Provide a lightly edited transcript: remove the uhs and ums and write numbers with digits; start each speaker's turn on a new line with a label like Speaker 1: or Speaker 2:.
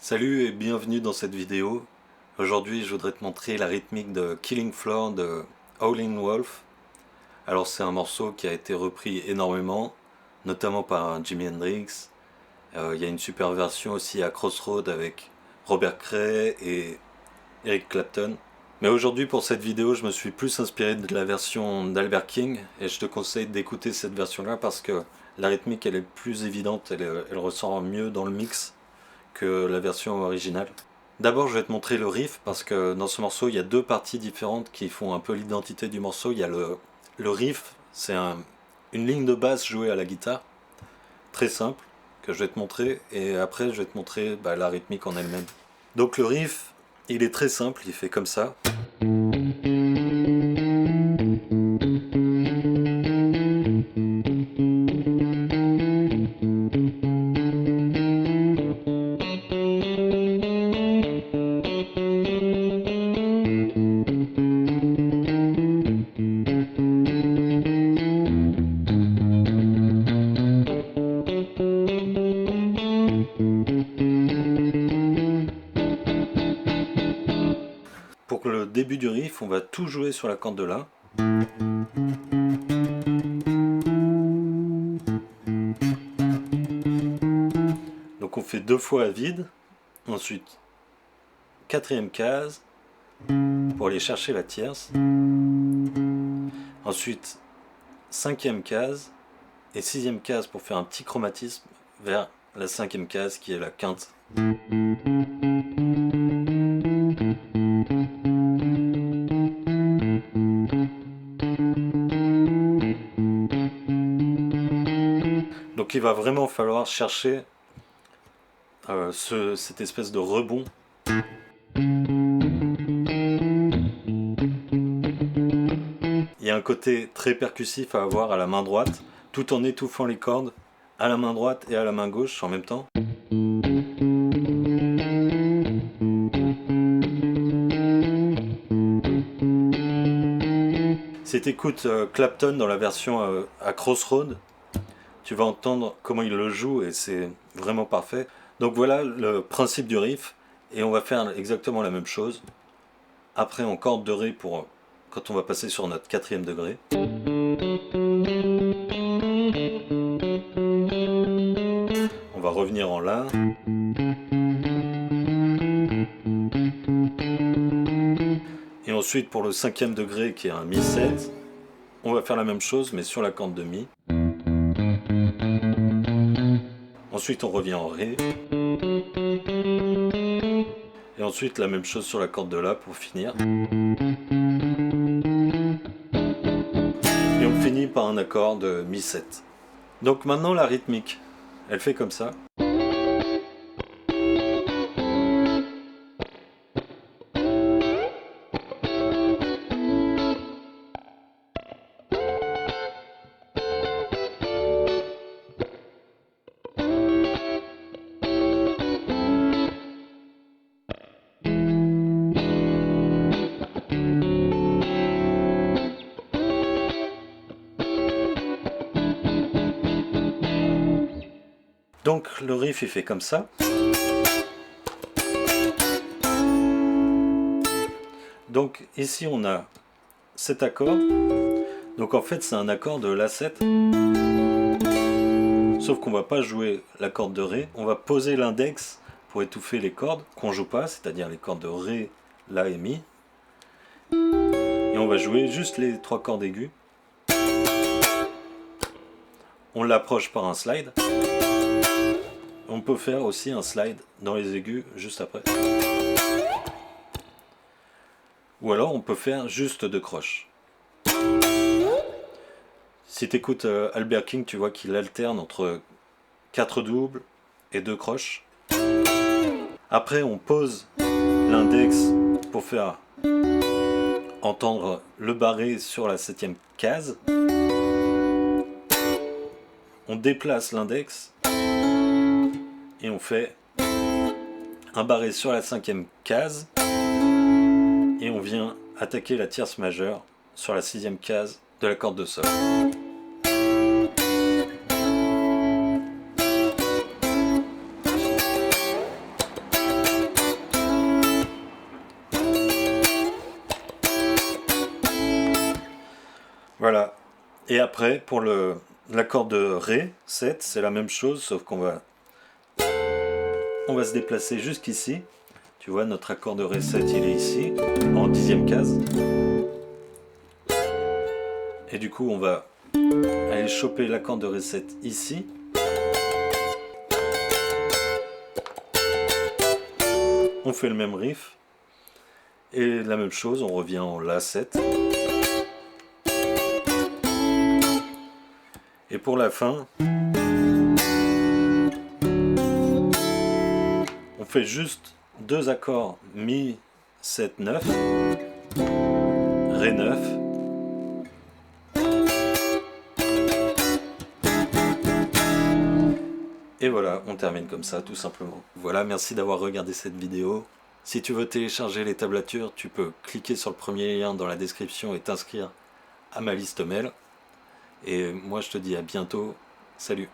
Speaker 1: Salut et bienvenue dans cette vidéo. Aujourd'hui je voudrais te montrer la rythmique de Killing Floor de Howlin' Wolf. Alors c'est un morceau qui a été repris énormément, notamment par Jimi Hendrix. Il y a une super version aussi à Crossroads avec Robert Cray et Eric Clapton. Mais aujourd'hui pour cette vidéo je me suis plus inspiré de la version d'Albert King et je te conseille d'écouter cette version là parce que la rythmique elle est plus évidente, elle ressort mieux dans le mix que la version originale. D'abord je vais te montrer le riff parce que dans ce morceau il y a deux parties différentes qui font un peu l'identité du morceau. Il y a le riff, c'est une ligne de basse jouée à la guitare, très simple, que je vais te montrer, et après je vais te montrer la rythmique en elle-même. Donc le riff, il est très simple, il fait comme ça. Pour le début du riff, on va tout jouer sur la corde de La. Donc on fait deux fois à vide, ensuite quatrième case pour aller chercher la tierce, ensuite cinquième case et sixième case pour faire un petit chromatisme vers la cinquième case qui est la quinte. Donc il va vraiment falloir chercher cette espèce de rebond. Il y a un côté très percussif à avoir à la main droite, tout en étouffant les cordes à la main droite et à la main gauche en même temps. Si tu écoutes Clapton dans la version à Crossroads, tu vas entendre comment il le joue et c'est vraiment parfait. Donc voilà le principe du riff et on va faire exactement la même chose après en corde de Ré pour quand on va passer sur notre quatrième degré. On va revenir en La. Et ensuite pour le cinquième degré qui est un Mi7, on va faire la même chose mais sur la corde de Mi. Ensuite on revient en Ré. Et ensuite la même chose sur la corde de La pour finir. Et on finit par un accord de Mi7. Donc maintenant la rythmique, elle fait comme ça. Donc le riff il fait comme ça. Donc ici on a cet accord. Donc en fait c'est un accord de La7. Sauf qu'on va pas jouer la corde de Ré. On va poser l'index pour étouffer les cordes qu'on joue pas, c'est-à-dire les cordes de Ré, La et Mi. Et on va jouer juste les trois cordes aiguës. On l'approche par un slide. On peut faire aussi un slide dans les aigus juste après. Ou alors on peut faire juste deux croches. Si tu écoutes Albert King, tu vois qu'il alterne entre 4 doubles et 2 croches. Après on pose l'index pour faire entendre le barré sur la 7e case. On déplace l'index et on fait un barré sur la 5e case et on vient attaquer la tierce majeure sur la 6e case de la corde de Sol. Voilà. Et après, pour l'accord de Ré, 7, c'est la même chose, sauf on va se déplacer jusqu'ici. Tu vois, notre accord de Ré 7, il est ici, en 10e case. Et du coup, on va aller choper l'accord de Ré 7 ici. On fait le même riff. Et la même chose, on revient en La 7. Et pour la fin, on fait juste deux accords Mi 7 9, Ré 9. Et voilà, on termine comme ça, tout simplement. Voilà, merci d'avoir regardé cette vidéo. Si tu veux télécharger les tablatures, tu peux cliquer sur le premier lien dans la description et t'inscrire à ma liste mail. Et moi, je te dis à bientôt. Salut!